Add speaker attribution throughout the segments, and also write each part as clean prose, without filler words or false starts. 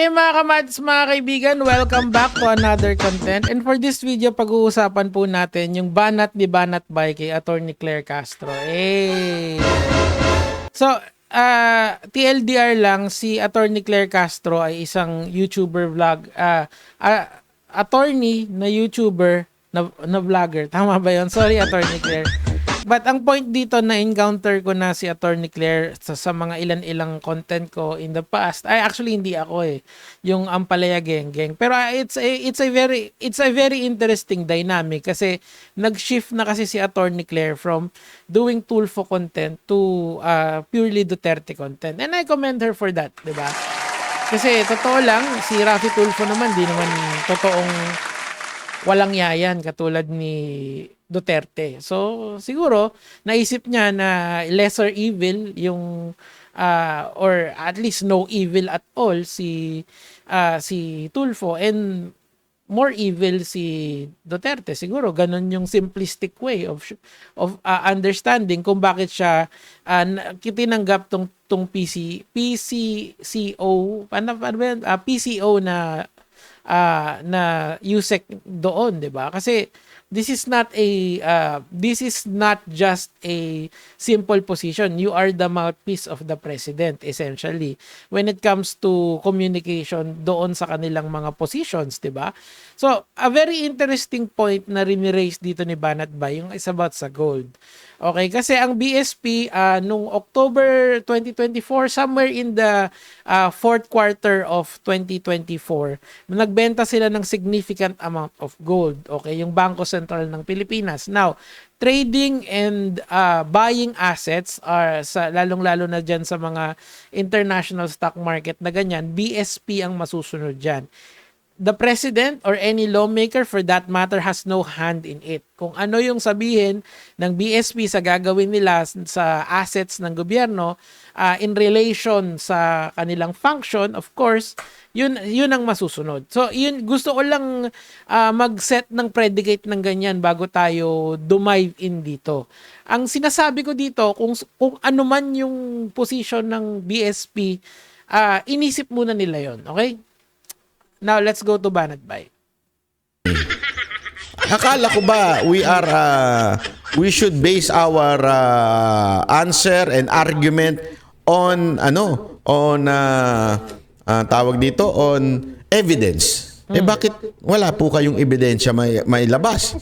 Speaker 1: day mga kamads, mga kaibigan, welcome back to another content. And for this video, pag-uusapan po natin yung banat ni Banat Bay kay Attorney Claire Castro. So, TLDR lang, si Attorney Claire Castro ay isang YouTuber vlog, attorney na YouTuber na vlogger. Tama ba yun? Sorry, Attorney Claire. But ang point dito na encounter ko na si Attorney Claire sa mga ilan-ilang content ko in the past. Ay actually hindi ako yung Ampalaya Geng. Pero it's a very interesting dynamic kasi nag-shift na kasi si Attorney Claire from doing Tulfo content to purely Duterte content. And I commend her for that, 'di ba? Kasi totoo lang si Raffy Tulfo naman di naman totoong walang yayan katulad ni Duterte. So, siguro, naisip niya na lesser evil yung, or at least no evil at all si Tulfo and more evil si Duterte. Siguro, ganun yung simplistic way of understanding kung bakit siya tinanggap tong PCO, PCO na USEC doon, 'di ba? Kasi this is not just a simple position. You are the mouthpiece of the president essentially when it comes to communication doon sa kanilang mga positions, 'di ba? So, a very interesting point na riniraise dito ni Banat Bay yung is about sa gold. Okay, kasi ang BSP nung October 2024, somewhere in the fourth quarter of 2024, nagbenta sila ng significant amount of gold. Okay, yung Bangko Sentral ng Pilipinas. Now, trading and buying assets are lalong-lalo na dyan sa mga international stock market na ganyan, BSP ang masusunod dyan. The president or any lawmaker for that matter has no hand in it. Kung ano yung sabihin ng BSP sa gagawin nila sa assets ng gobyerno in relation sa kanilang function, of course, yun ang masusunod. So, yun gusto ko lang mag-set ng predicate ng ganyan bago tayo dumive in dito. Ang sinasabi ko dito, kung ano man yung position ng BSP, inisip muna nila yon, okay? Now, let's go to Banat Bay.
Speaker 2: Akala ko ba we should base our answer and argument on tawag dito on evidence. Bakit wala po kayong ebidensya may labas?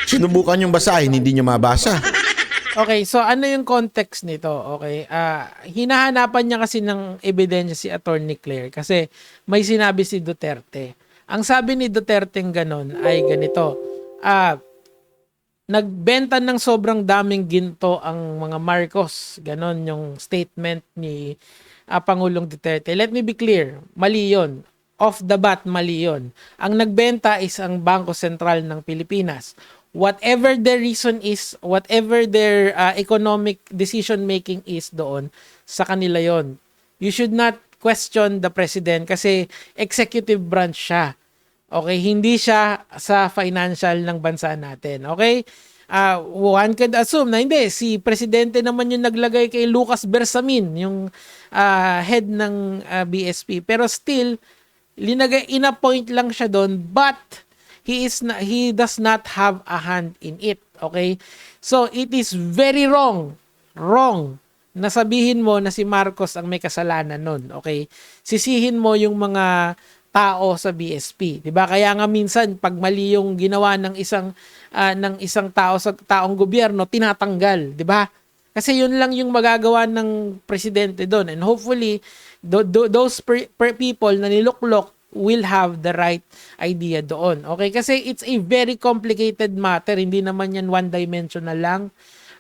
Speaker 2: Sinubukan yung basahin, hindi nyo mabasa.
Speaker 1: Okay, so ano yung context nito? Okay, hinahanapan niya kasi ng ebidensya si Attorney Claire kasi may sinabi si Duterte. Ang sabi ni Duterte ganon ay ganito, nagbenta ng sobrang daming ginto ang mga Marcos. Ganon yung statement ni Pangulong Duterte. Let me be clear, mali yun. Off the bat, mali yun. Ang nagbenta is ang Bangko Sentral ng Pilipinas. Whatever the reason is, whatever their economic decision making is doon, sa kanila yon. You should not question the president kasi executive branch siya. Okay, hindi siya sa financial ng bansa natin. Okay? One could assume na hindi, si presidente naman yung naglagay kay Lucas Bersamin, yung head ng BSP. Pero still, in-appoint lang siya doon, but he does not have a hand in it. Okay? So, it is very wrong na sabihin mo na si Marcos ang may kasalanan nun. Okay? Sisihin mo yung mga tao sa BSP, 'di ba? Kaya nga minsan pag mali yung ginawa ng isang tao sa taong gobyerno, tinatanggal, 'di ba? Kasi yun lang yung magagawa ng presidente doon, and hopefully those people na niluklok will have the right idea doon. Okay? Kasi it's a very complicated matter. Hindi naman yan one-dimensional lang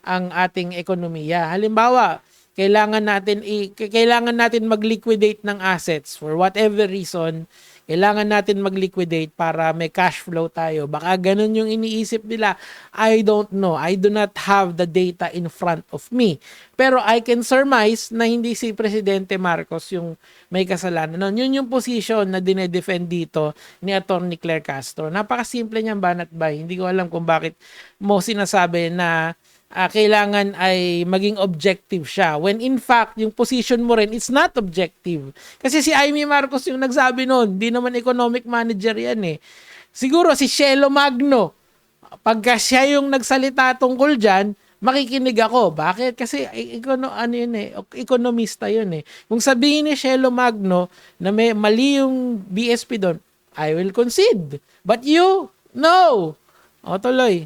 Speaker 1: ang ating ekonomiya. Halimbawa, kailangan natin mag-liquidate ng assets for whatever reason. Kailangan natin mag-liquidate para may cash flow tayo. Baka ganun yung iniisip nila. I don't know. I do not have the data in front of me. Pero I can surmise na hindi si Presidente Marcos yung may kasalanan. Yun yung position na dinedefend dito ni Attorney Claire Castro. Napakasimple niyang Banat Bay. Hindi ko alam kung bakit mo sinasabi na kailangan ay maging objective siya. When in fact, yung position mo rin, it's not objective. Kasi si Amy Marcos yung nagsabi noon, di naman economic manager yan eh. Siguro si Shelo Magno, pagka siya yung nagsalita tungkol dyan, makikinig ako. Bakit? Kasi ekonomista yun eh. Kung sabihin ni Shelo Magno na may mali yung BSP doon, I will concede. But you, no. O tuloy.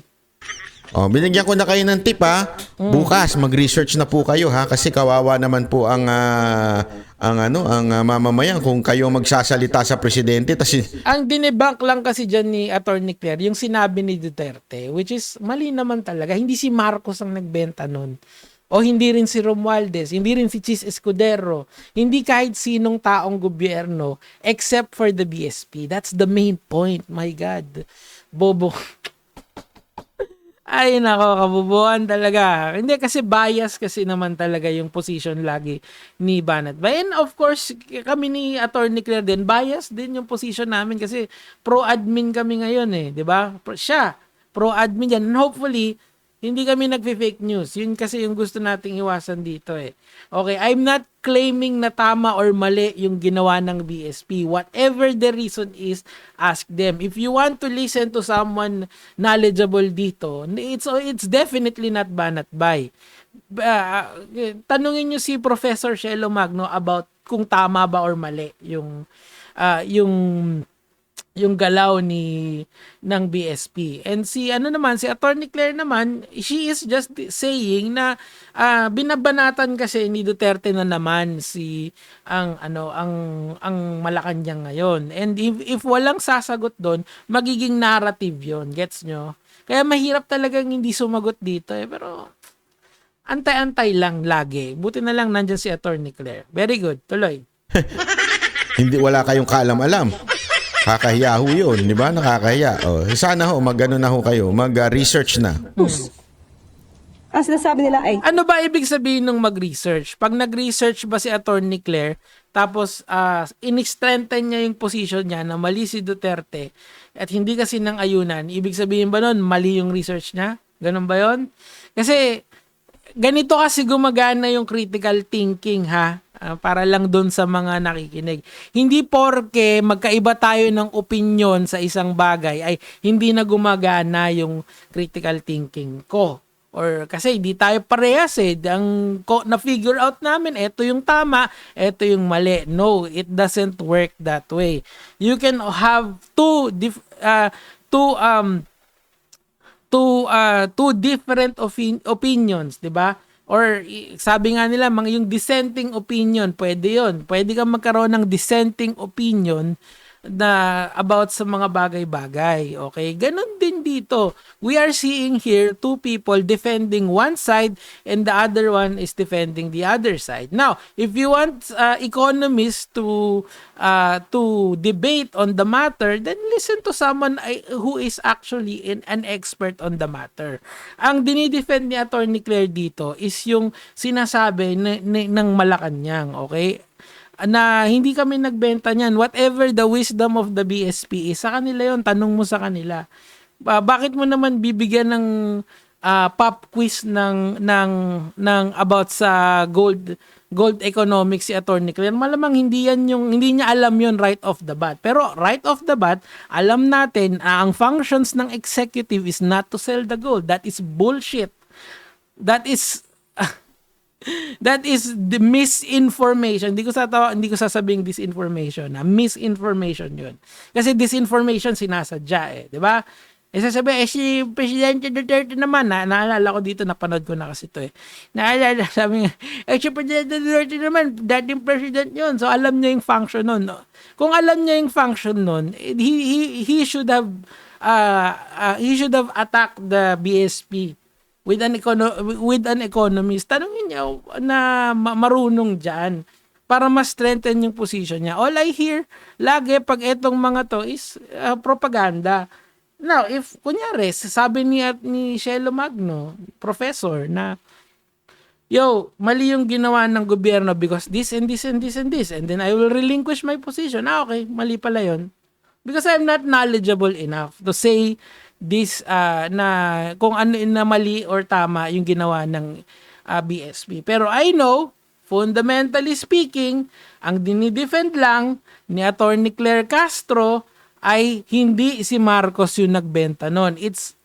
Speaker 2: Binigyan ko na kayo ng tip ha. Bukas mag-research na po kayo ha kasi kawawa naman po ang mamamayan kung kayo magsasalita sa presidente
Speaker 1: Ang dinebunk lang kasi diyan ni Attorney Claire yung sinabi ni Duterte, which is mali naman talaga. Hindi si Marcos ang nagbenta nun. O hindi rin si Romualdez, hindi rin si Chis Escudero, hindi kahit sinong taong gobyerno except for the BSP. That's the main point. My God. Bobo. Ay, nako, kabubuan talaga. Hindi, kasi bias kasi naman talaga yung position lagi ni Banat. And of course, kami ni Attorney Claire din, bias din yung position namin kasi pro-admin kami ngayon eh, di ba? Siya, pro-admin yan. And hopefully, hindi kami nagfe-fake news. Yun kasi yung gusto nating iwasan dito eh. Okay, I'm not claiming na tama or mali yung ginawa ng BSP. Whatever the reason is, ask them. If you want to listen to someone knowledgeable dito, it's definitely not Banat Bay. Tanungin nyo si Professor Shelo Magno about kung tama ba or mali yung galaw ng BSP. And si Attorney Claire naman, she is just saying na binabanatan kasi ni Duterte na naman ang Malacanang ngayon. And if walang sasagot doon, magiging narrative 'yon. Gets nyo? Kaya mahirap talagang hindi sumagot dito eh. Pero antay-antay lang lagi. Buti na lang nandyan si Attorney Claire. Very good. Tuloy.
Speaker 2: Hindi, wala kayong kaalam-alam. Kakahiya ho yun, di ba? Nakakahiya. Sana ho, mag-ano na ho kayo, mag-research na.
Speaker 3: Ang sinasabi nila ay...
Speaker 1: Ano ba ibig sabihin ng mag-research? Pag nag-research ba si Attorney Claire, tapos in-strengthen niya yung position niya na mali si Duterte at hindi kasi ng ayunan, ibig sabihin ba nun, mali yung research niya? Ganun ba yun? Kasi ganito kasi gumagana yung critical thinking ha. Para lang doon sa mga nakikinig. Hindi porke magkaiba tayo ng opinion sa isang bagay ay hindi na gumagana yung critical thinking ko. Or kasi hindi tayo parehas eh. Na-figure out namin, ito yung tama, ito yung mali. No, it doesn't work that way. You can have two different opinions, di ba? Or sabi nga nila, yung dissenting opinion, pwede yun. Pwede kang magkaroon ng dissenting opinion na about sa mga bagay-bagay. Okay? Ganon din dito. We are seeing here two people defending one side and the other one is defending the other side. Now, if you want economists to debate on the matter, then listen to someone who is actually an expert on the matter. Ang dinidefend ni Attorney Claire dito is yung sinasabi ng Malacanang, okay? Na hindi kami nagbenta niyan. Whatever the wisdom of the BSP is, sa kanila yon, tanong mo sa kanila. Bakit mo naman bibigyan ng pop quiz ng about sa gold economics si Attorney Claire? Malamang hindi niya alam yon right off the bat. Pero right off the bat, alam natin ang functions ng executive is not to sell the gold. That is bullshit. That is the misinformation. Hindi ko sasabing disinformation. Misinformation 'yun. Kasi disinformation sinasadya eh, 'di ba? Sasabi, si Presidente Duterte naman, naalala ko dito, napanood ko na kasi ito eh. Naalala, sabi nga, si Presidente Duterte naman, dating president yun. So, alam niya yung function nun. No? Kung alam niya yung function nun, he should have attacked the BSP with an economist. Tanungin niya na marunong dyan para mas strengthen yung position niya. All I hear lagi pag etong mga to is propaganda. Now, if kunyari sabi ni Shelo Magno, professor, na mali yung ginawa ng gobyerno because this and this and this and this, and then I will relinquish my position. Okay, mali pala yun. Because I'm not knowledgeable enough to say this na kung ano na mali or tama yung ginawa ng BSP. Pero I know, fundamentally speaking, ang dinidefend lang ni Attorney Claire Castro ay hindi si Marcos yung nagbenta nun. It's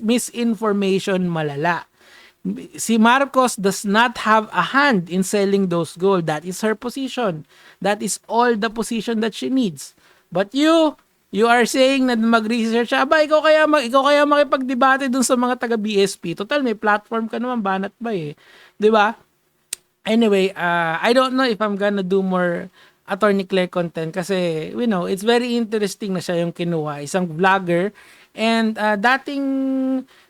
Speaker 1: misinformation malala. Si Marcos does not have a hand in selling those gold. That is her position. That is all the position that she needs. But you are saying na mag-research, ikaw kaya makipagdebate dun sa mga taga BSP. Total, may platform ka naman, banat ba eh. 'Di ba? Anyway, I don't know if I'm gonna do more Attorney Claire content kasi, it's very interesting na siya yung kinuha. Isang vlogger and dating,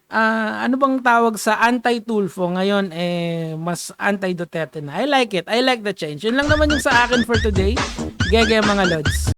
Speaker 1: ano bang tawag sa anti-Tulfo, ngayon mas anti-Duterte na. I like it. I like the change. Yun lang naman yung sa akin for today. Gege mga lods.